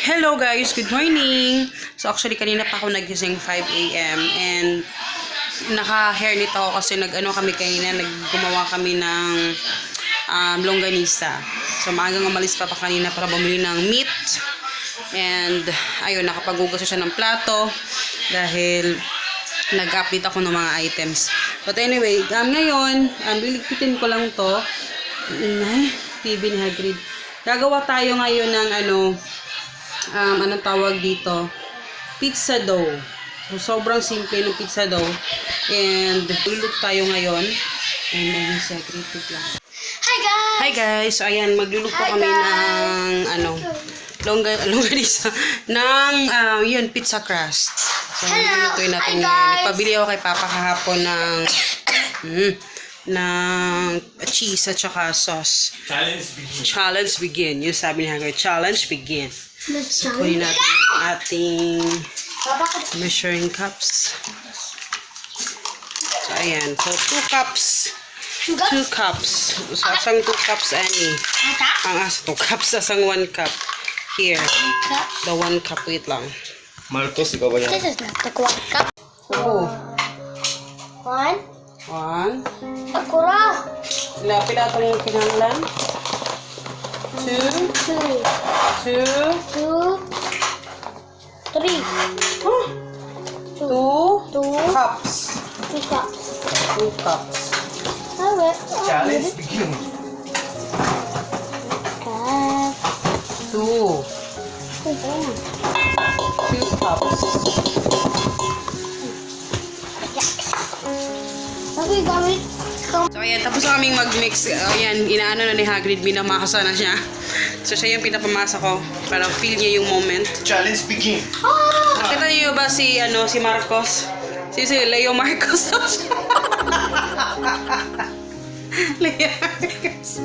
Hello guys, good morning! So actually kanina pa ako nagising 5 AM and naka-hair nito ako kasi kami kanina, naggumawa kami ng longganisa. So maagang umalis pa kanina para bumili ng meat. And ayun, nakapaghugas siya ng plato dahil nag-update ako ng mga items. But anyway, ngayon, liligpitin ko lang to. TV ni Hagrid. Gagawa tayo ngayon ng anong tawag dito? Pizza dough. So, sobrang simple ng pizza dough. And, lulog tayo ngayon. And, ayun, secret lang. Hi guys! Hi guys! So, ayan, maglulog po kami ng, longganisa ng, yun, pizza crust. So, lulutuin natin ngayon. Nagpabili ako kay Papa kahapon ng cheese at saka sauce. Challenge begin. Challenge begin. Yung sabi ni Hagrid, challenge begin. So, kunin natin yung ating measuring cups. So, ayan. So, 2 cups. 2 cups. So, asang 2 cups, ani? Ang 2 cups, asang 1 cup. Here. The 1 cup. Wait lang. Marcos, ikaw ba yan? This is not the 1 cup. Oh. 1. 1. Akura. Lapit atong kinahanglan. 2. 2. 2. 2. 3. Huh? 2 cups. 2 cups. 2 cups. Challenge begin. Cup. 2 cups. Okay, gamit. So, ayan, tapos na kaming mag-mix. Ayan, inaano na ni Hagrid, minamasa na siya. So, siya yung pinapamasa ko para feel niya yung moment. Challenge begin. Nakita niyo ba si Marcos? Si Leo Marcos. Leo Marcos.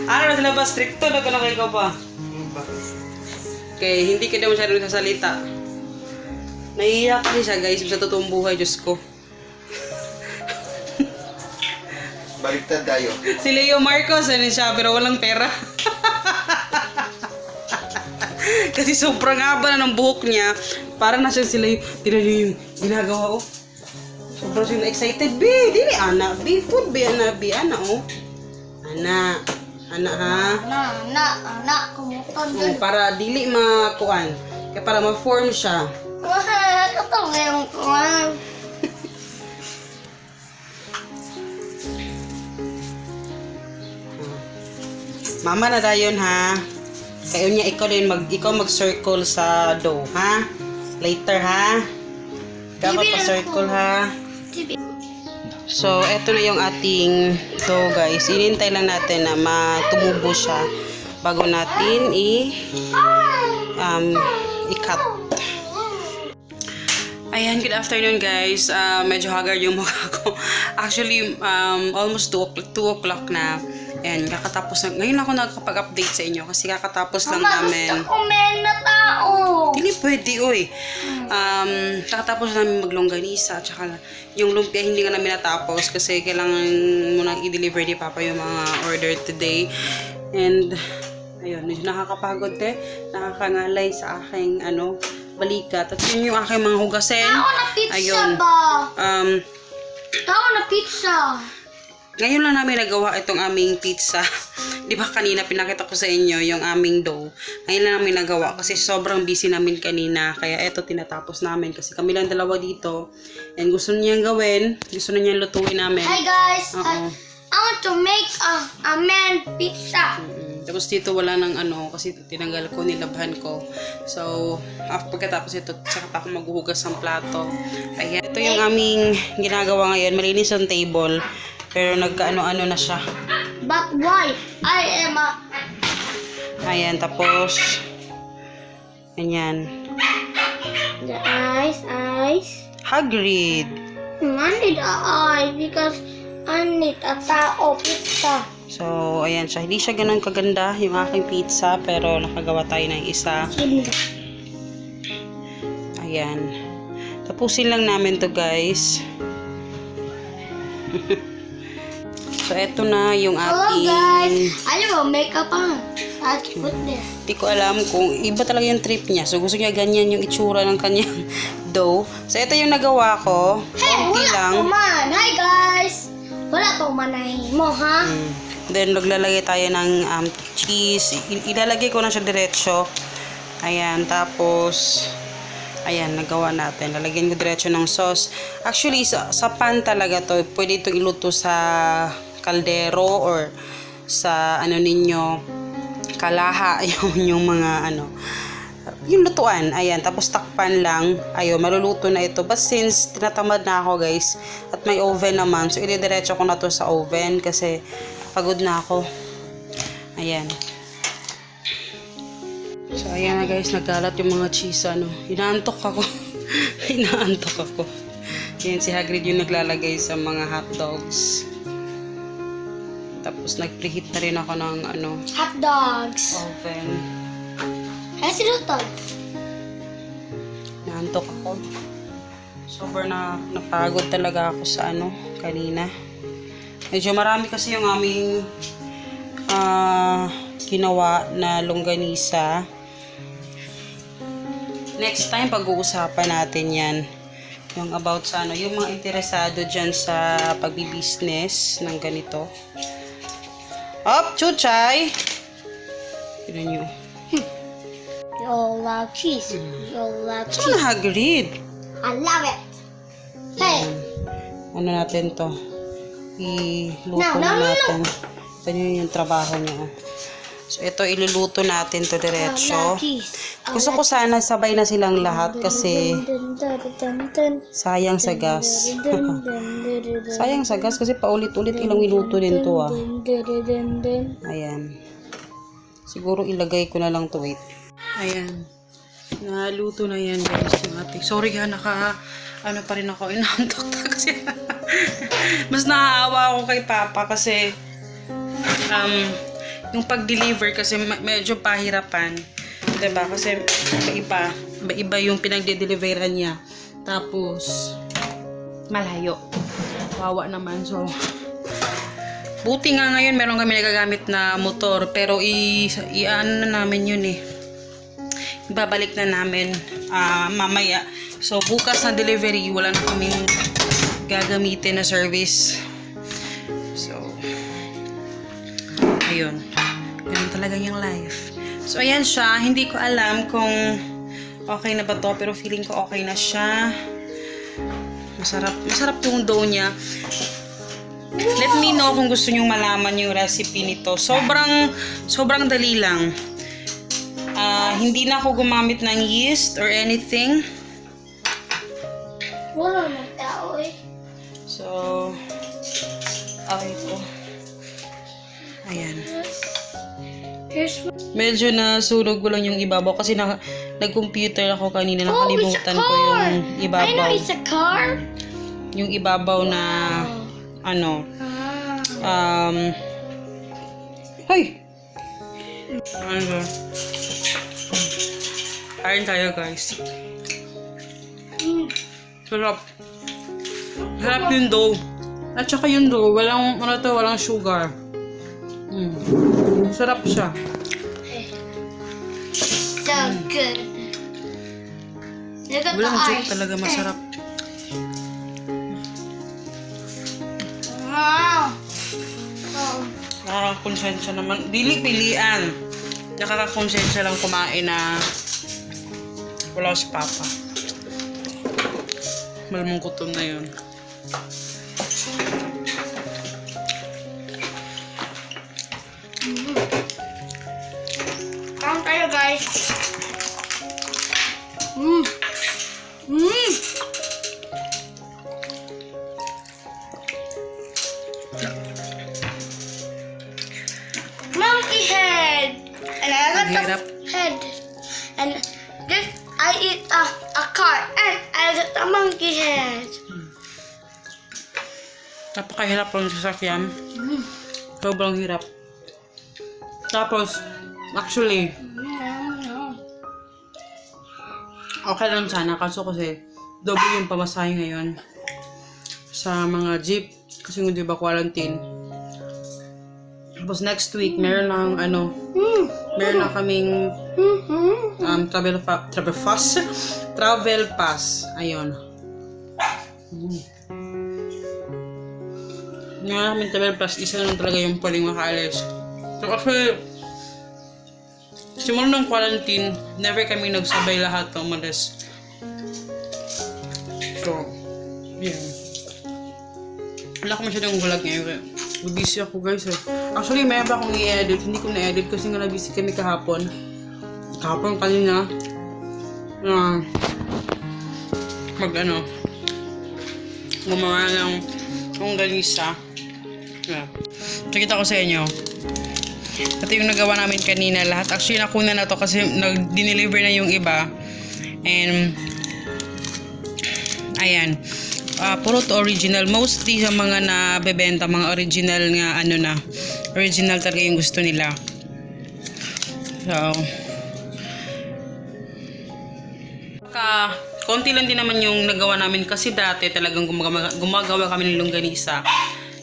Ano na sila ba? Stricto na kay ko pa. Okay, hindi ka daw masyadong sasalita. Naiiyak kasi siya guys sa totoong buhay, Diyos ko. Baliktad tayo. Si Leo Marcos, siya, pero walang pera. Kasi sobrang haba na ng buhok niya. Para na siya sila yung, tinan niyo yung ginagawa, oh. Sobrang siya excited. Be, dili, ana. Be, food, be, ana, be, ana, oh. Ana. Ana, ha? Anak, kumutan Oh, para dili makuan. Kaya para ma-form siya. Katong yung kuwan. Mama na dayon, ha? Kayo niya, ikaw mag-circle sa dough, ha? Later, ha? Ikaw mag-circle, ha? So, eto na yung ating dough, guys. Inintay lang natin na matumubo siya bago natin i-cut. Ayan, good afternoon, guys. Medyo haggard yung mukha ko. Actually, almost 2 o'clock na. Ayan, ngayon ako nakakapag-update sa inyo kasi kakatapos lang namin. Gusto ko na tao. Hindi pwede, oy. Kakatapos namin maglongganisa, tsaka yung lumpia hindi nga namin natapos kasi kailangan muna i-deliver ni Papa yung mga order today. And, ayun, medyo nakakapagod nakakangalay sa aking, balikat. At yun yung aking mga hugasin. Tao na pizza Ayun. ba? Tao na pizza. Ngayon lang namin nagawa itong aming pizza. Di ba kanina pinakita ko sa inyo yung aming dough. Ngayon lang namin nagawa kasi sobrang busy namin kanina. Kaya eto tinatapos namin kasi kami lang dalawa dito. And gusto niyang gawin, gusto na niyang lutuin namin. Hi guys, Oo. I want to make a man pizza. Tapos dito wala nang kasi tinanggal ko, nilabhan ko. So, pagkatapos ito, saka pa ako maghuhugas ng plato. Ayan, ito yung aming ginagawa ngayon. Malinis ang table. Pero nagkaano-ano na siya. But why? I am a... Ayan, tapos ganyan. The eyes. Hagrid. I need a eye because I need a tao pizza. So, ayan siya. Hindi siya ganun kaganda yung aking pizza, pero nakagawa tayo ng isa. Ayan. Tapusin lang namin to, guys. So, eto na yung Hello ating... guys! I will make up I put there. Hindi ko alam kung iba talaga yung trip niya. So, gusto niya ganyan yung itsura ng kanyang dough. So, ito yung nagawa ko. Hey, Konti wala lang. tuman. Hi guys. Wala tumanay mo, ha? Then, maglalagay tayo ng cheese. Ilalagay ko na siya diretso. Ayan. Tapos, ayan, nagawa natin. Lalagyan ko diretso ng sauce. Actually, sa pan talaga to. Pwede itong iluto sa kaldero or sa ano ninyo, kalaha. yung mga ano, yung lutuan. Ayan. Tapos, takpan lang. Ayun, maluluto na ito. But since tinatamad na ako, guys, at may oven naman, so ididiretso ko na to sa oven kasi pagod na ako. Ayan. So, ayan na guys, nagkalat yung mga cheese, ano. Inaantok ako. Inaantok ako. Yan, si Hagrid yung naglalagay sa mga hot dogs. Tapos, nag-preheat na rin ako ng, ano, Hot dogs. oven. Hey, si Luton. Inaantok ako. Sobrang napagod talaga ako sa, ano, kanina. Medyo marami kasi yung aming ginawa na longganisa. Next time, pag-uusapan natin yan. Yung about sa ano, yung mga interesado dyan sa pagbibusiness ng ganito. Op, chuchay! Tignan nyo. You all love cheese. You all love Saan cheese. na Hagrid? I love it. Hey. Ano natin to? Iluto No, na no, no, no. natin. Ito yung trabaho niya. So, ito iluluto natin to I diretso. love cheese. Gusto ko sana sabay na silang lahat kasi sayang sa gas. Sayang sa gas kasi paulit-ulit ilang minuto din to ah. Ayan. Siguro ilagay ko na lang to, wait. Ayan. Naluto na yan guys yung ating. Sorry ha, ano pa rin ako, inaantok na kasi. Mas naaawa ako kay Papa kasi yung pag-deliver kasi medyo pahirapan. Diba? Kasi iba yung pinagde-deliveran niya. Tapos, malayo. Wawa naman. So, buti nga ngayon meron kami nagagamit na motor. Pero, ano na namin yun eh. Ibabalik na namin mamaya. So, bukas na delivery, wala na kaming gagamitin na service. So, ayun. Ganun talaga yung life. So, ayan siya. Hindi ko alam kung okay na ba to, pero feeling ko okay na siya. Masarap yung dough niya. Let me know kung gusto nyo malaman yung recipe nito. Sobrang dali lang. Hindi na ako gumamit ng yeast or anything. Wala na tao eh. So, okay po. Ayan. Medyo nasunog ko lang yung ibabaw kasi nag-computer ako kanina. Nakalimutan ko yung ibabaw. I know it's a car. Yung ibabaw na ano. Hey! Ano? Kain tayo guys. Sarap. Sarap yung dough. At saka yung dough, walang sugar. Sarap siya. So good. Look at the Walang joke eyes. talaga masarap. Wow. Oh. Nakakakonsensya naman. Dili pilian. Nakakakonsensya lang kumain na wala si Papa. Malamang gutom na yun. Kain tayo guys. Monkey head. And I got Hirap. the head. And this I eat a car and I got a monkey head. Napakahirap lang sa sakyan. Sobrang hirap. Tapos, actually, okay lang sana. Kaso kasi, double yung pamasahe ngayon sa mga jeep. Kasi hindi ba quarantine. Tapos next week, meron lang meron na kaming travel pass. Ayun. Nga namin travel pass, isa lang talaga yung pwedeng makaalis. So actually, simula ng quarantine, never kami nagsabay lahat na umalis. So, yun. Wala ko masyadong vlog ngayon. Busy ako guys eh. Actually, may ba akong i-edit. Hindi ko na-edit kasi nga na-busy kami kahapon. Kahapon kanina. Gumawa ng longganisa. Yeah. Pakita ko sa inyo. Ito yung nagawa namin kanina lahat. Actually, nakuna na to kasi dineliver na yung iba. And, ayan. Puro to original. Mostly sa mga nabebenta, mga original nga original talaga yung gusto nila. So, konti lang din naman yung nagawa namin kasi dati talagang gumagawa kami ng longganisa.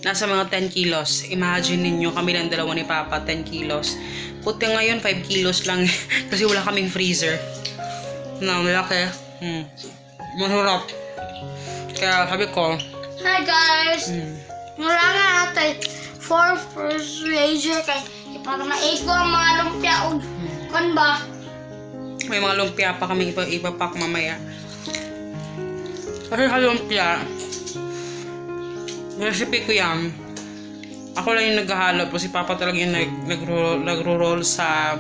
Nasa mga 10 kilos. Imagine ninyo, kami lang dalawa ni Papa, 10 kilos. Puti ngayon, 5 kilos lang kasi wala kaming freezer. Malaki. Mahirap. Kaya sabi ko, Hi guys! Wala nga natin 4 freezer kay parang naiko ang mga lumpia o kan ba? may mga lumpia pa kami ipapak mamaya. Kasi sa lumpia, recipe ko yan. Ako lang yung naghahalo po. Si Papa talaga yung nagro-roll sa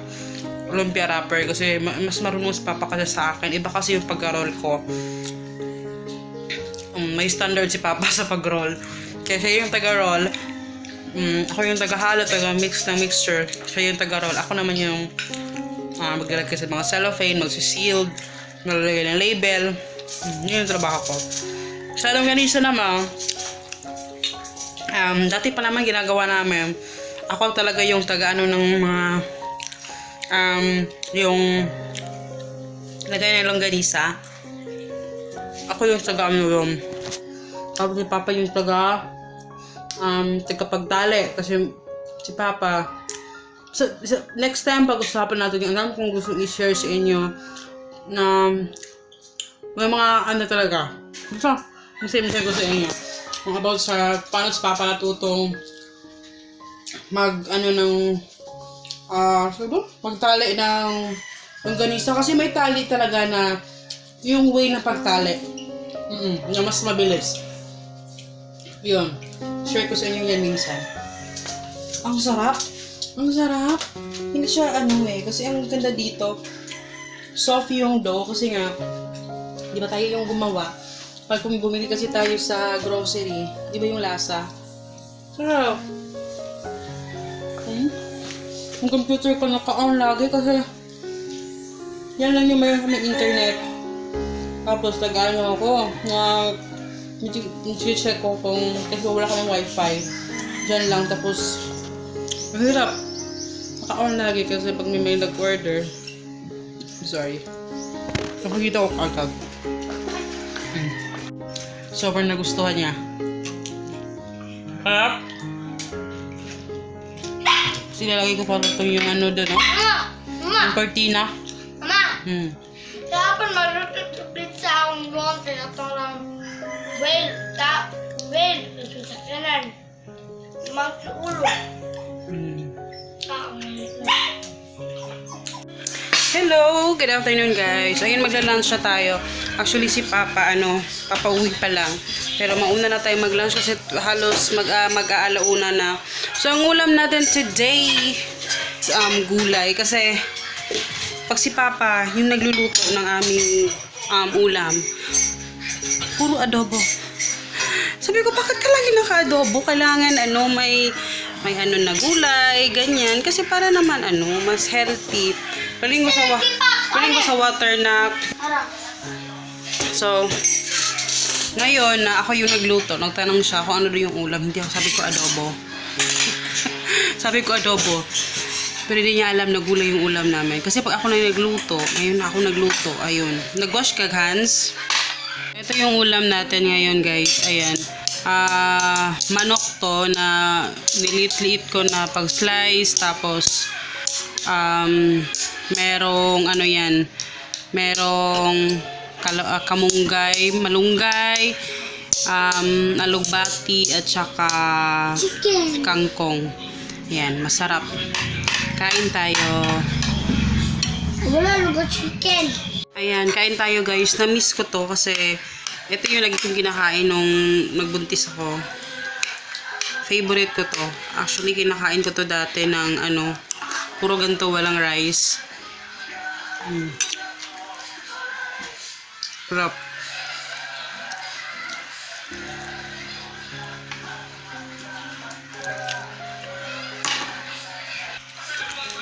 lumpia wrapper kasi mas marunong si Papa kasi sa akin. Iba kasi yung pag-roll ko. May standard si Papa sa pag-roll. Kaya siya yung taga-roll. Ako yung taga-halo, taga-mix ng mixture. Siya yung taga-roll. Ako naman yung maglalagay sa mga cellophane, magsisealed, maglalagay ng label. Yun yung trabaho ko. Sa longganisa naman, dati pa naman ginagawa namin, ako talaga yung taga-ano ng mga yung lagay ng longganisa. Ako yung taga-ano yun. Tapos si Papa yung tagapagtali kasi si Papa next time pag-usapan natin yung alam kong gusto i-share sa inyo na may mga talaga masaya ko sa inyo kung about sa paano si Papa natutong magtali ng longganisa kasi may tali talaga na yung way na pagtali na mas mabilis. Yun. Share ko sa inyo yan minsan. Ang sarap. Ang sarap. Hindi siya kasi ang ganda dito. Soft yung dough kasi nga, di ba tayo yung gumawa? Pag bumili kasi tayo sa grocery, di ba yung lasa? Sarap. Ang computer ko naka-on lagi kasi yan lang yung mayroon kami internet. Tapos nag-ano ako, check ko kung kasi wala kaming wifi. Diyan lang, tapos mahirap. Naka-on lagi kasi pag may nag-order. Sorry. Nakikita ko kagad. Sobrang nagustuhan niya. Harap. Sinalagay ko pa ito yung doon, no? Mama! Yung cortina. Mama! Kaya pa marututupit sa akong buwan, tinatong lang whale, sa kanan. Magsuulo. Hello! Good afternoon guys. Ayun, magla-lunch na tayo. Actually si Papa, papauwi pa lang. Pero mauna na tayo mag-lunch kasi halos mag-aalauna na. So ang ulam natin today is gulay. Kasi pag si Papa, yung nagluluto ng aming ulam, puro adobo. Sabi ko, bakit ka lagi naka-adobo? Kailangan may na gulay, ganyan. Kasi para naman mas healthy. Paling ko sa water na. So, ngayon na ako yung nagluto, nagtanong siya kung ano yung ulam. Hindi ako, sabi ko adobo. Pero hindi niya alam na gulay yung ulam namin. Kasi pag ako na nagluto, ngayon na ako nagluto, ayun. Nag-wash kag hands. Ito yung ulam natin ngayon guys. Ayan. manok to na niliit-liit ko na pag-slice. Tapos, merong ano yan, merong kamunggay, malunggay, alugbati, at saka Chicken. kangkong. Yan, masarap. Kain tayo. Wala, lugar chicken. Ayan, kain tayo guys. Na-miss ko to kasi ito yung lagi kong kinakain nung nagbuntis ako. Favorite ko to. Actually, kinakain ko to dati ng ano, puro ganito, walang rice. Sarap.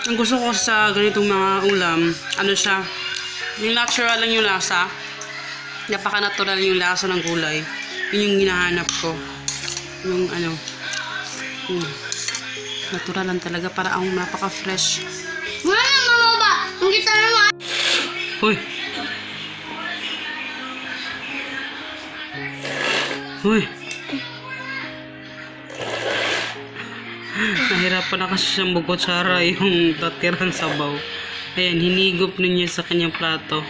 Ang gusto ko sa ganitong mga ulam, ano siya, yung natural lang yung lasa. Napaka-natural yung lasa ng gulay. Yun yung hinahanap ko. Yung ano, natural lang talaga, para ang napaka-fresh. Wala na, mababa. Ang kita naman. Hoy! Hoy! Nahirapan na kasi siyang bukutsara yung tatirang sabaw. Ayan, hinigop na niya sa kanyang plato.